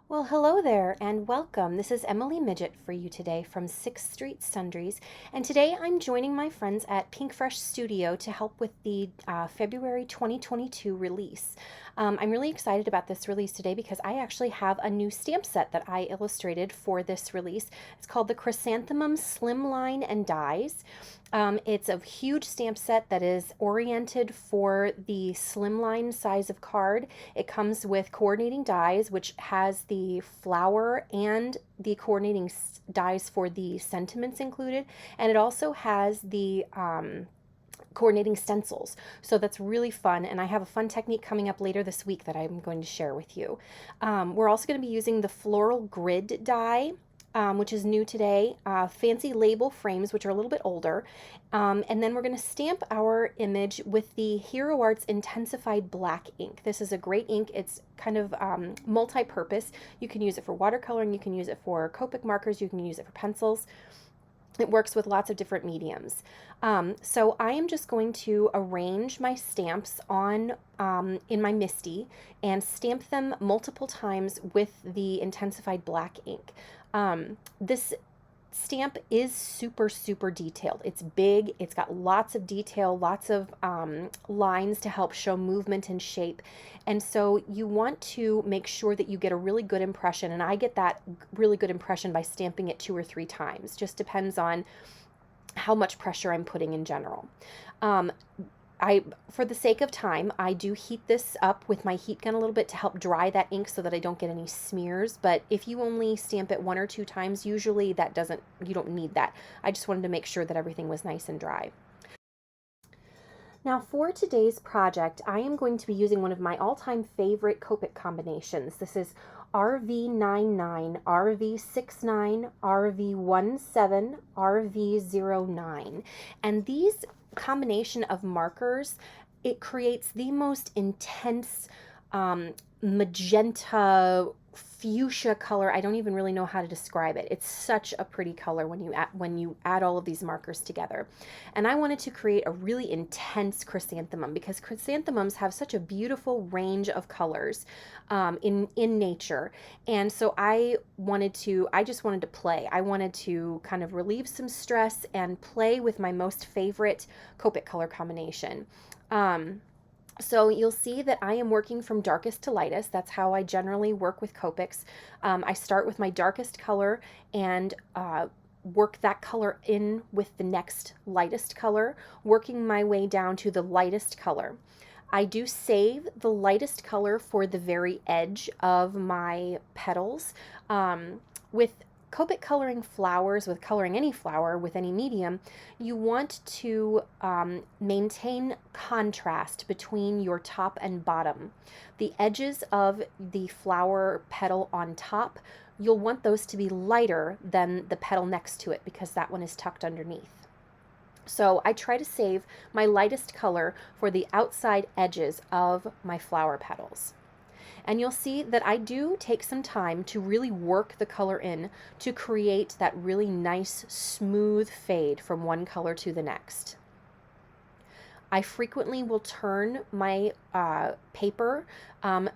Well, hello there and welcome. This is Emily Midgett for you today from 6th Street Sundries. And today I'm joining my friends at Pinkfresh Studio to help with the February 2022 release. I'm really excited about this release today because I actually have a new stamp set that I illustrated for this release. It's called the Chrysanthemum Slimline and Dies. It's a huge stamp set that is oriented for the slimline size of card. It comes with coordinating dies, which has the flower and the coordinating dies for the sentiments included, and it also has the coordinating stencils. So that's really fun, and I have a fun technique coming up later this week that I'm going to share with you. We're also going to be using the floral grid die, which is new today, fancy label frames, which are a little bit older, and then we're going to stamp our image with the Hero Arts Intensified Black ink. This is a great ink. It's kind of multi-purpose. You can use it for watercoloring, you can use it for Copic markers, you can use it for pencils. It works with lots of different mediums. So I am just going to arrange my stamps on in my MISTI and stamp them multiple times with the intensified black ink. This stamp is super detailed. It's big, it's got lots of detail, lots of lines to help show movement and shape, and so you want to make sure that you get a really good impression, and I get that really good impression by stamping it 2 or 3 times. Just depends on how much pressure I'm putting in general. For the sake of time, I do heat this up with my heat gun a little bit to help dry that ink so that I don't get any smears. But if you only stamp it 1 or 2 times, usually you don't need that. I just wanted to make sure that everything was nice and dry. Now for today's project, I am going to be using one of my all-time favorite Copic combinations. This is RV99, RV69, RV17, RV09. And these combination of markers, it creates the most intense magenta fuchsia color. I don't even really know how to describe it. It's such a pretty color when you add all of these markers together. And I wanted to create a really intense chrysanthemum because chrysanthemums have such a beautiful range of colors in nature. And so I just wanted to play. I wanted to kind of relieve some stress and play with my most favorite Copic color combination. So you'll see that I am working from darkest to lightest. That's how I generally work with Copics. I start with my darkest color and work that color in with the next lightest color, working my way down to the lightest color. I do save the lightest color for the very edge of my petals. With Copic coloring flowers, with coloring any flower with any medium, you want to maintain contrast between your top and bottom. The edges of the flower petal on top, you'll want those to be lighter than the petal next to it because that one is tucked underneath. So I try to save my lightest color for the outside edges of my flower petals. And you'll see that I do take some time to really work the color in to create that really nice smooth fade from one color to the next. I frequently will turn my paper.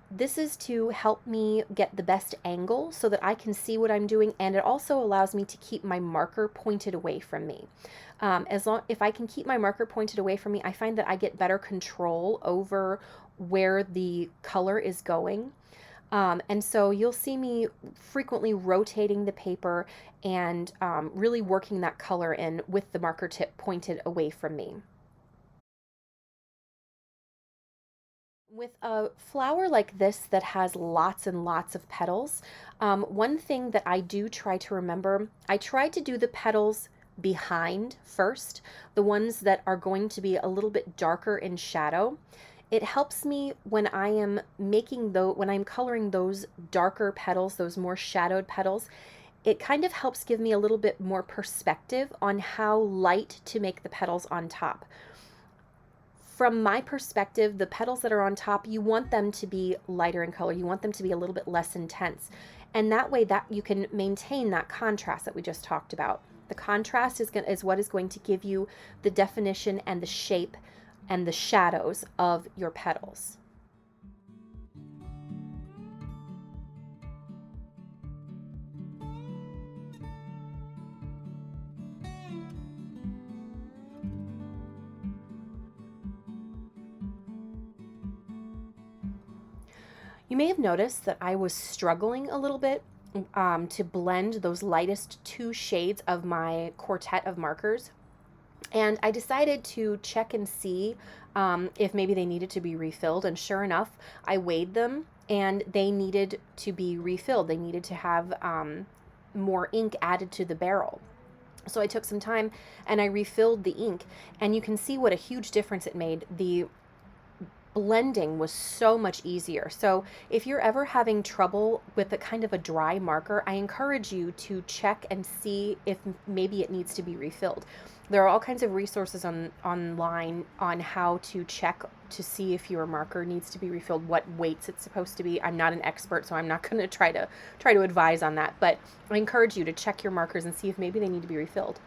This is to help me get the best angle so that I can see what I'm doing, and it also allows me to keep my marker pointed away from me. If I can keep my marker pointed away from me, I find that I get better control over where the color is going. And so you'll see me frequently rotating the paper and really working that color in with the marker tip pointed away from me. With a flower like this that has lots and lots of petals, one thing that I do try to remember, I try to do the petals behind first, the ones that are going to be a little bit darker in shadow. It helps me when I am when I'm coloring those darker petals, those more shadowed petals. It kind of helps give me a little bit more perspective on how light to make the petals on top. From my perspective, the petals that are on top, you want them to be lighter in color. You want them to be a little bit less intense. And that way that you can maintain that contrast that we just talked about. The contrast is what is going to give you the definition and the shape and the shadows of your petals. You may have noticed that I was struggling a little bit to blend those lightest two shades of my quartet of markers. And I decided to check and see if maybe they needed to be refilled. And sure enough, I weighed them and they needed to be refilled. They needed to have more ink added to the barrel. So I took some time and I refilled the ink, and you can see what a huge difference it made. The blending was so much easier. So if you're ever having trouble with a kind of a dry marker, I encourage you to check and see if maybe it needs to be refilled. There are all kinds of resources online on how to check to see if your marker needs to be refilled, what weights it's supposed to be. I'm not an expert, so I'm not going to try to advise on that, but I encourage you to check your markers and see if maybe they need to be refilled.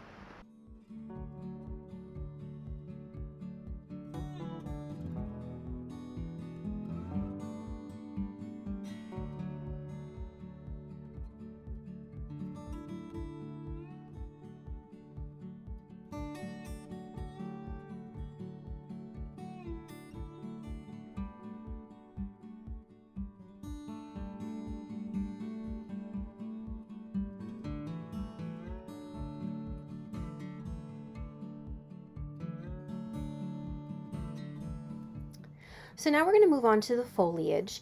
So now we're going to move on to the foliage.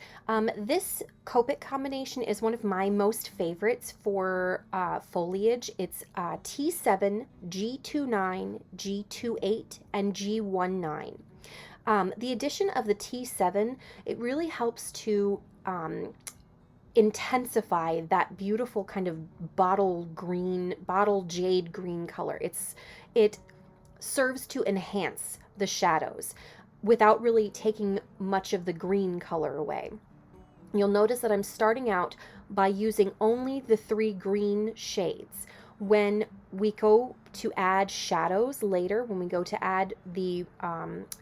This Copic combination is one of my most favorites for foliage. It's T7, G29, G28, and G19. The addition of the T7, it really helps to intensify that beautiful kind of bottle jade green color. It serves to enhance the shadows without really taking much of the green color away. You'll notice that I'm starting out by using only the 3 green shades. When we go to add shadows later, when we go to add the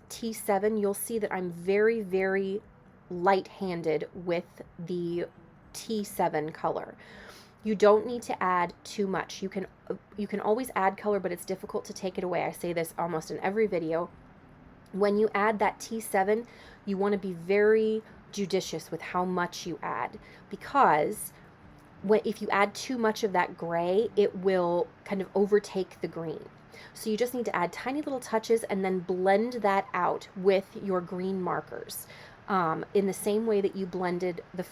T7, you'll see that I'm very, very light-handed with the T7 color. You don't need to add too much. You can always add color, but it's difficult to take it away. I say this almost in every video. When you add that T7, you want to be very judicious with how much you add, because if you add too much of that gray, it will kind of overtake the green. So you just need to add tiny little touches and then blend that out with your green markers in the same way that you blended the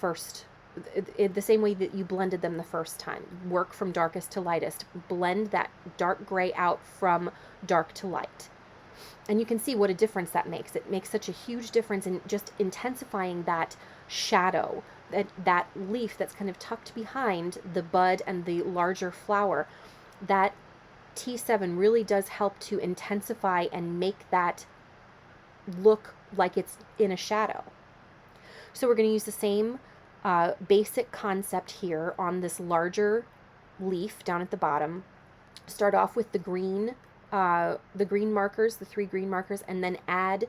same way that you blended them the first time. Work from darkest to lightest. Blend that dark gray out from dark to light. And you can see what a difference that makes. It makes such a huge difference in just intensifying that shadow, that leaf that's kind of tucked behind the bud and the larger flower. That T7 really does help to intensify and make that look like it's in a shadow. So we're going to use the same basic concept here on this larger leaf down at the bottom. Start off with the green markers, the 3 green markers, and then add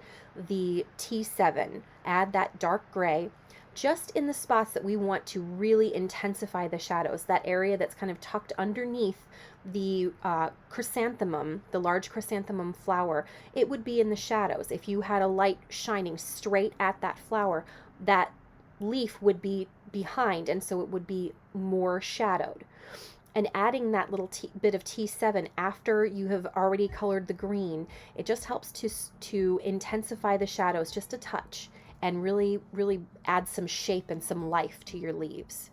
the T7. Add that dark gray just in the spots that we want to really intensify the shadows, that area that's kind of tucked underneath the chrysanthemum, the large chrysanthemum flower. It would be in the shadows. If you had a light shining straight at that flower, that leaf would be behind, and so it would be more shadowed. And adding that little bit of T7 after you have already colored the green, it just helps to intensify the shadows just a touch and really, really add some shape and some life to your leaves.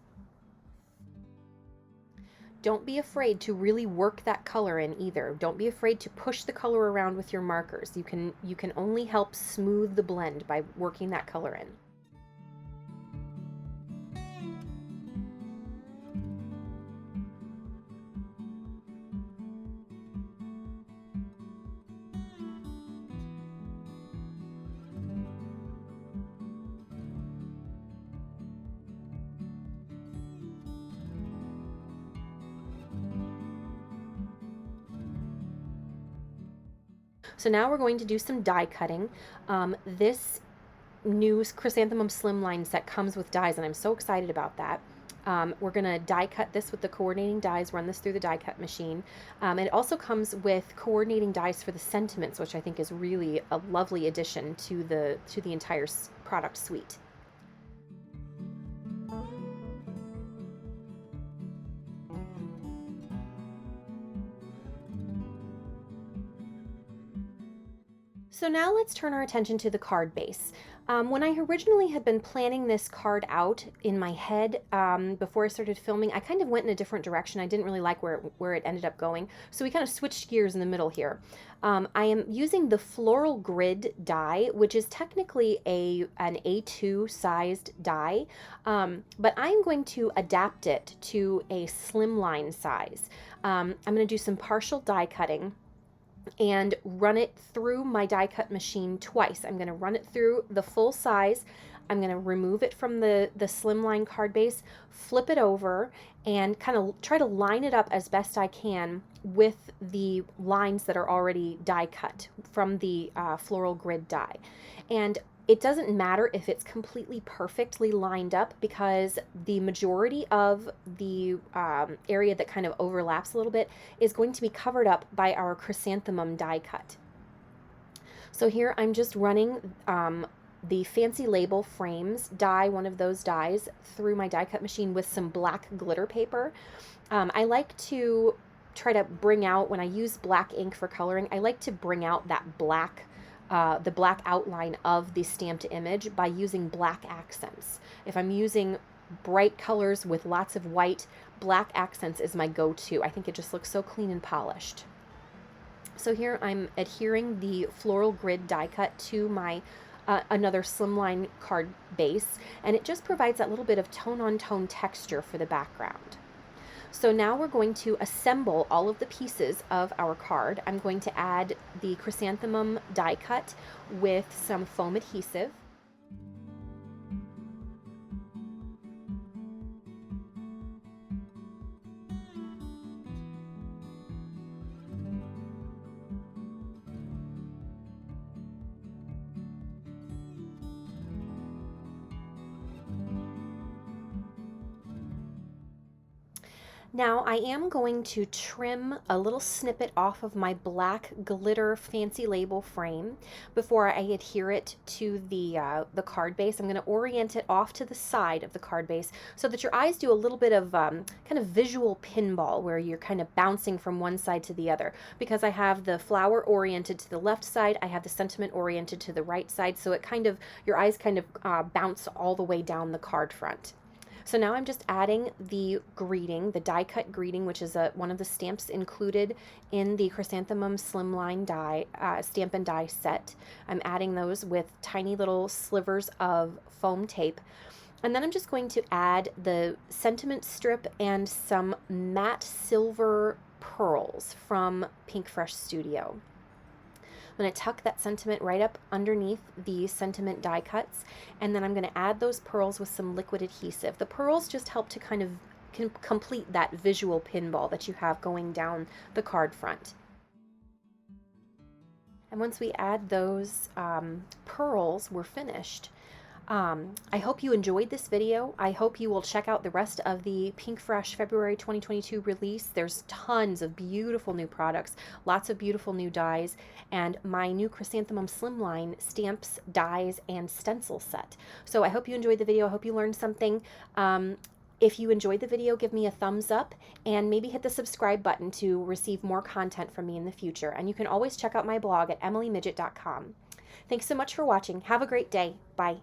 Don't be afraid to really work that color in either. Don't be afraid to push the color around with your markers. You can only help smooth the blend by working that color in. So now we're going to do some die cutting. This new Chrysanthemum Slimline set comes with dies, and I'm so excited about that. We're going to die cut this with the coordinating dies, run this through the die cut machine. And it also comes with coordinating dies for the sentiments, which I think is really a lovely addition to the entire product suite. So now let's turn our attention to the card base. When I originally had been planning this card out in my head before I started filming, I kind of went in a different direction. I didn't really like where it ended up going. So we kind of switched gears in the middle here. I am using the floral grid die, which is technically an A2 sized die, but I'm going to adapt it to a slimline size. I'm going to do some partial die cutting and run it through my die cut machine twice. I'm going to run it through the full size. I'm going to remove it from the slimline card base, flip it over, and kind of try to line it up as best I can with the lines that are already die cut from the floral grid die. And it doesn't matter if it's completely perfectly lined up, because the majority of the area that kind of overlaps a little bit is going to be covered up by our chrysanthemum die cut. So here I'm just running the Fancy Label Frames die, one of those dies, through my die cut machine with some black glitter paper. I like to try to bring out, when I use black ink for coloring, I like to bring out that black the black outline of the stamped image by using black accents. If I'm using bright colors with lots of white, black accents is my go-to. I think it just looks so clean and polished. So here I'm adhering the floral grid die cut to my another slimline card base, and it just provides that little bit of tone-on-tone texture for the background. So now we're going to assemble all of the pieces of our card. I'm going to add the chrysanthemum die cut with some foam adhesive. Now I am going to trim a little snippet off of my black glitter Fancy Label frame before I adhere it to the card base. I'm going to orient it off to the side of the card base so that your eyes do a little bit of kind of visual pinball, where you're kind of bouncing from one side to the other. Because I have the flower oriented to the left side, I have the sentiment oriented to the right side, so it kind of, your eyes kind of bounce all the way down the card front. So now I'm just adding the greeting, the die cut greeting, which is one of the stamps included in the Chrysanthemum Slimline die, stamp and die set. I'm adding those with tiny little slivers of foam tape. And then I'm just going to add the sentiment strip and some matte silver pearls from Pinkfresh Studio. I'm going to tuck that sentiment right up underneath the sentiment die cuts, and then I'm going to add those pearls with some liquid adhesive. The pearls just help to kind of complete that visual pinball that you have going down the card front. And once we add those pearls, we're finished. I hope you enjoyed this video. I hope you will check out the rest of the Pinkfresh February 2022 release. There's tons of beautiful new products, lots of beautiful new dies, and my new Chrysanthemum Slimline stamps, dies, and stencil set. So I hope you enjoyed the video. I hope you learned something. If you enjoyed the video, give me a thumbs up and maybe hit the subscribe button to receive more content from me in the future. And you can always check out my blog at emilymidgett.com. Thanks so much for watching. Have a great day. Bye.